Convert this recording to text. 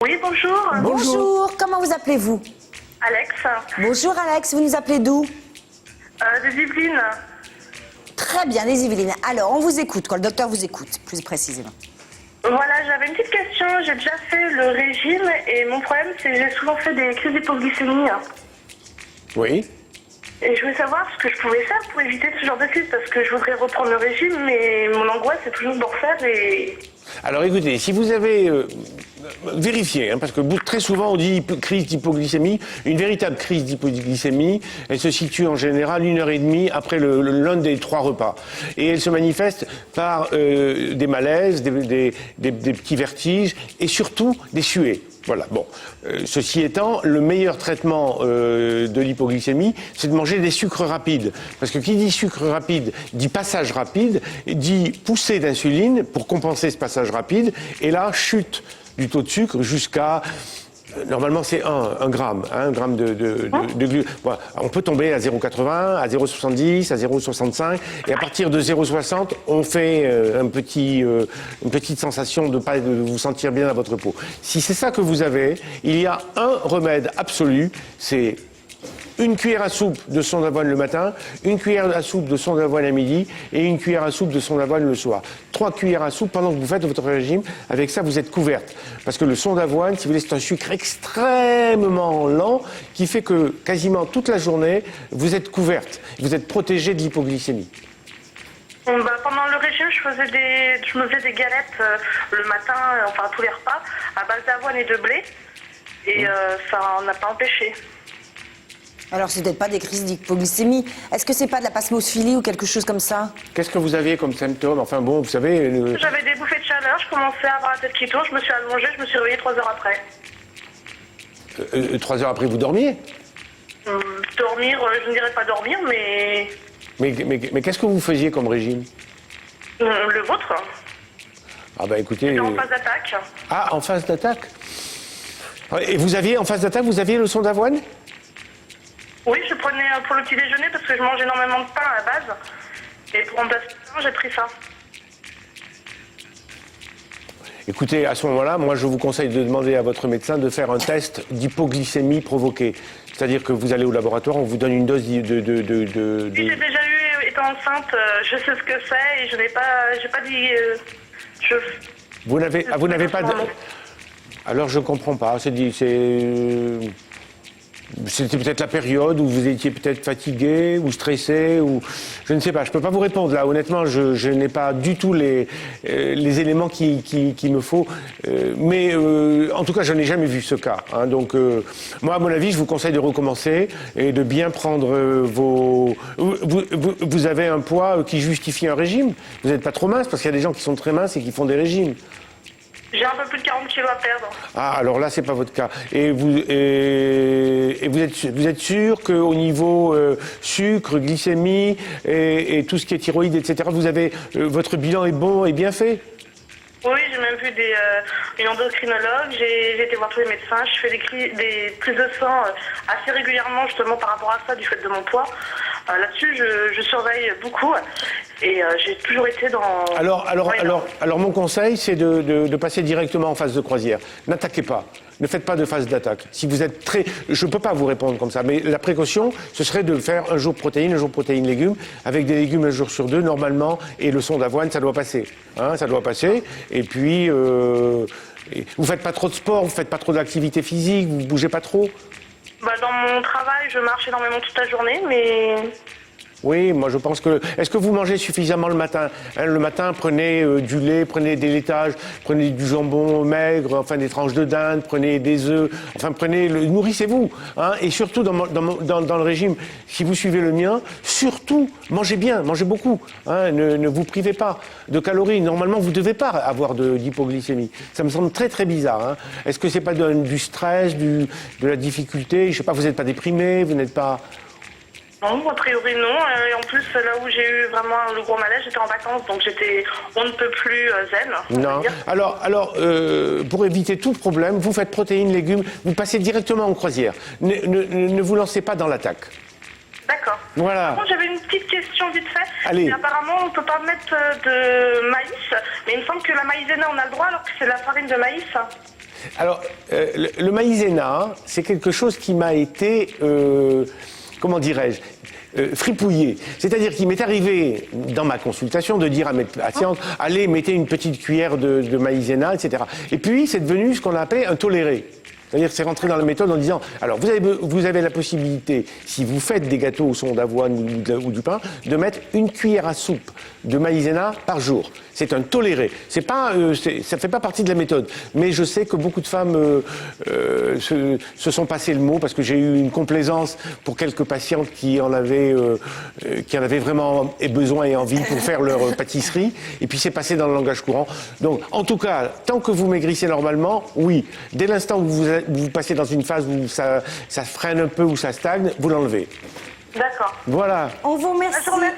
Oui, bonjour. Bonjour, comment vous appelez-vous? Alex, Bonjour Alex, vous nous appelez d'où? des Yvelines. Très bien, les Yvelines. Alors, on vous écoute, quand le docteur vous écoute, plus précisément. Voilà, j'avais une petite question. J'ai déjà fait le régime et mon problème, c'est que j'ai souvent fait des crises d'hypoglycémie. Oui. Et je voulais savoir ce que je pouvais faire pour éviter ce genre de crise, parce que je voudrais reprendre le régime, mais mon angoisse, c'est toujours de refaire et... Alors écoutez, si vous avez vérifié, parce que très souvent on dit crise d'hypoglycémie, une véritable crise d'hypoglycémie, elle se situe en général 1h30 après l'un des 3 repas. Et elle se manifeste par des malaises, des petits vertiges et surtout des suées. Voilà, bon. Ceci étant, le meilleur traitement de l'hypoglycémie, c'est de manger des sucres rapides. Parce que qui dit sucre rapide, dit passage rapide, dit poussée d'insuline pour compenser ce passage rapide, et là, chute du taux de sucre jusqu'à... Normalement, c'est 1 gramme, 1 gramme de glucides. Voilà. On peut tomber à 0,80, à 0,70, à 0,65. Et à partir de 0,60, on fait une petite sensation de vous sentir bien à votre peau. Si c'est ça que vous avez, il y a un remède absolu, c'est une cuillère à soupe de son d'avoine le matin, une cuillère à soupe de son d'avoine à midi et une cuillère à soupe de son d'avoine le soir. 3 cuillères à soupe pendant que vous faites votre régime. Avec ça, vous êtes couverte. Parce que le son d'avoine, si vous voulez, c'est un sucre extrêmement lent qui fait que quasiment toute la journée, vous êtes couverte. Vous êtes protégée de l'hypoglycémie. Bon, pendant le régime, je me faisais des galettes le matin, enfin tous les repas, à base d'avoine et de blé. Et ça n'a pas empêché. Alors, c'est peut-être pas des crises d'hypoglycémie. Est-ce que c'est pas de la pasmophilie ou quelque chose comme ça? Qu'est-ce que vous aviez comme symptômes? Enfin bon, vous savez... J'avais des bouffées de chaleur, je commençais à avoir la tête qui tourne, je me suis allongée, je me suis réveillée 3 heures après. 3 heures après, vous dormiez? Dormir, je ne dirais pas dormir, mais... Mais qu'est-ce que vous faisiez comme régime? Le vôtre? Ah bah écoutez... J'étais en phase d'attaque. Ah, en phase d'attaque? Et vous aviez, en phase d'attaque, vous aviez le son d'avoine? Oui, je prenais pour le petit déjeuner parce que je mange énormément de pain à la base. Et pour remplacer le pain, j'ai pris ça. Écoutez, à ce moment-là, moi je vous conseille de demander à votre médecin de faire un test d'hypoglycémie provoquée. C'est-à-dire que vous allez au laboratoire, on vous donne une dose Oui, j'ai déjà eu, étant enceinte, je sais ce que c'est et je n'ai pas, j'ai pas dit... Vous n'avez pas de... Alors je comprends pas, c'était peut-être la période où vous étiez peut-être fatigué ou stressé ou je ne sais pas. Je peux pas vous répondre là. Honnêtement, je n'ai pas du tout les éléments qu'il me faut. Mais en tout cas, je n'ai jamais vu ce cas. Donc moi, à mon avis, je vous conseille de recommencer et de bien prendre vos. Vous avez un poids qui justifie un régime. Vous n'êtes pas trop mince parce qu'il y a des gens qui sont très minces et qui font des régimes. J'ai un peu plus de 40 kilos à perdre. Ah, alors là, c'est pas votre cas. Et vous êtes sûr qu'au niveau sucre, glycémie et tout ce qui est thyroïde, etc., vous avez votre bilan est bon et bien fait? Oui, j'ai même vu une endocrinologue, j'ai été voir tous les médecins, je fais des prises de sang assez régulièrement justement par rapport à ça du fait de mon poids. Là-dessus, je surveille beaucoup et j'ai toujours été dans... Alors mon conseil, c'est de passer directement en phase de croisière. N'attaquez pas. Ne faites pas de phase d'attaque. Si vous êtes très... Je ne peux pas vous répondre comme ça, mais la précaution, ce serait de faire un jour protéines, un jour protéines légumes, avec des légumes un jour sur 2, normalement, et le son d'avoine, ça doit passer. Ça doit passer. Et puis, vous faites pas trop de sport, vous faites pas trop d'activité physique, vous bougez pas trop? Dans mon travail, je marche énormément toute la journée, mais... Oui, moi je pense que... Est-ce que vous mangez suffisamment le matin? Le matin, prenez du lait, prenez des laitages, prenez du jambon maigre, enfin des tranches de dinde, prenez des œufs, enfin nourrissez-vous. Et surtout dans le régime, si vous suivez le mien, surtout mangez bien, mangez beaucoup. Ne vous privez pas de calories. Normalement, vous ne devez pas avoir d'hypoglycémie. Ça me semble très très bizarre. Est-ce que c'est pas du stress, de la difficulté? Je sais pas, vous n'êtes pas déprimé, vous n'êtes pas... Non, a priori non. Et en plus, là où j'ai eu vraiment le gros malaise, j'étais en vacances, donc on ne peut plus zen. Non. Alors, pour éviter tout problème, vous faites protéines, légumes, vous passez directement en croisière. Ne vous lancez pas dans l'attaque. D'accord. Voilà. Par contre, j'avais une petite question vite fait. Allez. Et apparemment, on ne peut pas mettre de maïs, mais il me semble que la maïzena, on a le droit alors que c'est la farine de maïs. Alors, le maïzena, c'est quelque chose qui m'a été, comment dirais-je, fripouillé. C'est-à-dire qu'il m'est arrivé, dans ma consultation, de dire à mes patientes, allez, mettez une petite cuillère de maïzena, etc. Et puis, c'est devenu ce qu'on a appelé un toléré. C'est-à-dire que c'est rentré dans la méthode en disant, alors vous avez la possibilité, si vous faites des gâteaux au son d'avoine ou du pain, de mettre une cuillère à soupe de maïzena par jour. C'est un toléré. C'est pas, ça fait pas partie de la méthode. Mais je sais que beaucoup de femmes se sont passé le mot parce que j'ai eu une complaisance pour quelques patientes qui en avaient vraiment besoin et envie pour faire leur pâtisserie. Et puis c'est passé dans le langage courant. Donc, en tout cas, tant que vous maigrissez normalement, oui. Dès l'instant où vous passez dans une phase où ça freine un peu, où ça stagne, vous l'enlevez. D'accord. Voilà. On vous remercie. Je vous remercie.